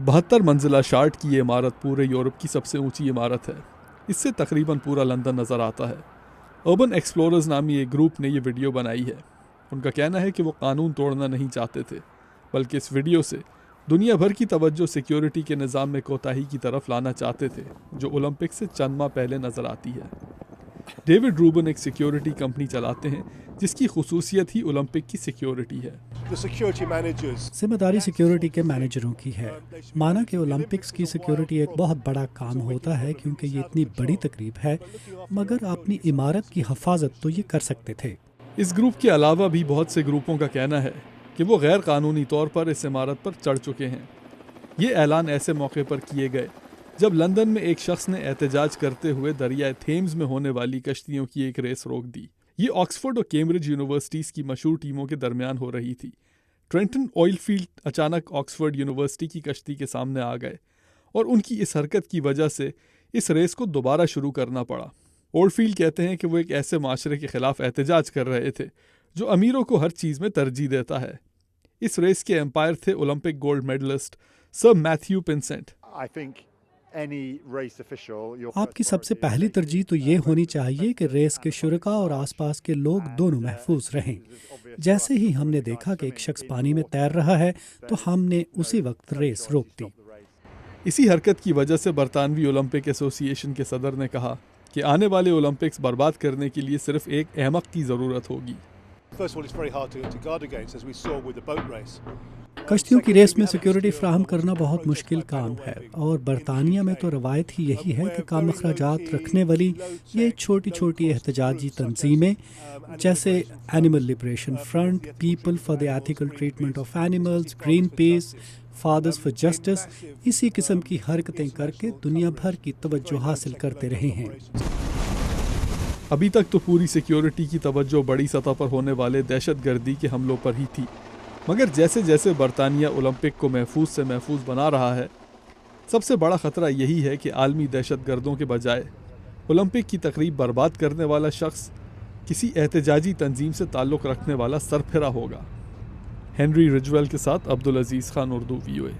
72 منزلہ شارٹ کی یہ عمارت پورے یورپ کی سب سے اونچی عمارت ہے۔ اس سے تقریباً پورا لندن نظر آتا ہے۔ اربن ایکسپلوررز نامی ایک گروپ نے یہ ویڈیو بنائی ہے۔ ان کا کہنا ہے کہ وہ قانون توڑنا نہیں چاہتے تھے، بلکہ اس ویڈیو سے دنیا بھر کی توجہ سیکیورٹی کے نظام میں کوتاہی کی طرف لانا چاہتے تھے، جو اولمپک سے چند ماہ پہلے نظر آتی ہے۔ ڈیوڈ روبن ایک سیکیورٹی کمپنی چلاتے ہیں جس کی خصوصیت ہی اولمپک کی سیکیورٹی ہے۔ ذمہ داری سیکیورٹی کے مینیجروں کی ہے۔ مانا کہ اولمپکس کی سیکیورٹی ایک بہت بڑا کام ہوتا ہے کیونکہ یہ اتنی بڑی تقریب ہے، مگر اپنی عمارت کی حفاظت تو یہ کر سکتے تھے۔ اس گروپ کے علاوہ بھی بہت سے گروپوں کا کہنا ہے کہ وہ غیر قانونی طور پر اس عمارت پر چڑھ چکے ہیں۔ یہ اعلان ایسے موقع پر کیے گئے جب لندن میں ایک شخص نے احتجاج کرتے ہوئے دریائے تھیمز میں ہونے والی کشتیوں کی ایک ریس روک دی۔ یہ آکسفورڈ اور کیمبرج یونیورسٹیز کی مشہور ٹیموں کے درمیان ہو رہی تھی۔ ٹرینٹن آئل فیلڈ اچانک آکسفورڈ یونیورسٹی کی کشتی کے سامنے آ گئے اور ان کی اس حرکت کی وجہ سے اس ریس کو دوبارہ شروع کرنا پڑا۔ اولڈ فیلڈ کہتے ہیں کہ وہ ایک ایسے معاشرے کے خلاف احتجاج کر رہے تھے جو امیروں کو ہر چیز میں ترجیح دیتا ہے۔ اس ریس کے امپائر تھے اولمپک گولڈ میڈلسٹ سر میتھیو پنسنٹ۔ آپ کی سب سے پہلی ترجیح تو یہ ہونی چاہیے کہ ریس کے شرکاء اور آس پاس کے لوگ دونوں محفوظ رہیں۔ جیسے ہی ہم نے دیکھا کہ ایک شخص پانی میں تیر رہا ہے تو ہم نے اسی وقت ریس روک دی۔ اسی حرکت کی وجہ سے برطانوی اولمپک ایسوسی ایشن کے صدر نے کہا کہ آنے والے اولمپکس برباد کرنے کے لیے صرف ایک احمق کی ضرورت ہوگی۔ کشتیوں کی ریس میں سیکیورٹی فراہم کرنا بہت مشکل کام ہے، اور برطانیہ میں تو روایت ہی یہی ہے کہ کم اخراجات رکھنے والی یہ چھوٹی چھوٹی احتجاجی تنظیمیں جیسے Animal Liberation Front, People for the Ethical Treatment of Animals, Greenpeace, Fathers for Justice, اسی قسم کی حرکتیں کر کے دنیا بھر کی توجہ حاصل کرتے رہے ہیں۔ ابھی تک تو پوری سیکیورٹی کی توجہ بڑی سطح پر ہونے والے دہشت گردی کے حملوں پر ہی تھی، مگر جیسے جیسے برطانیہ اولمپک کو محفوظ سے محفوظ بنا رہا ہے، سب سے بڑا خطرہ یہی ہے کہ عالمی دہشت گردوں کے بجائے اولمپک کی تقریب برباد کرنے والا شخص کسی احتجاجی تنظیم سے تعلق رکھنے والا سرپھرا ہوگا۔ ہنری رجویل کے ساتھ عبدالعزیز خان، اردو VOA۔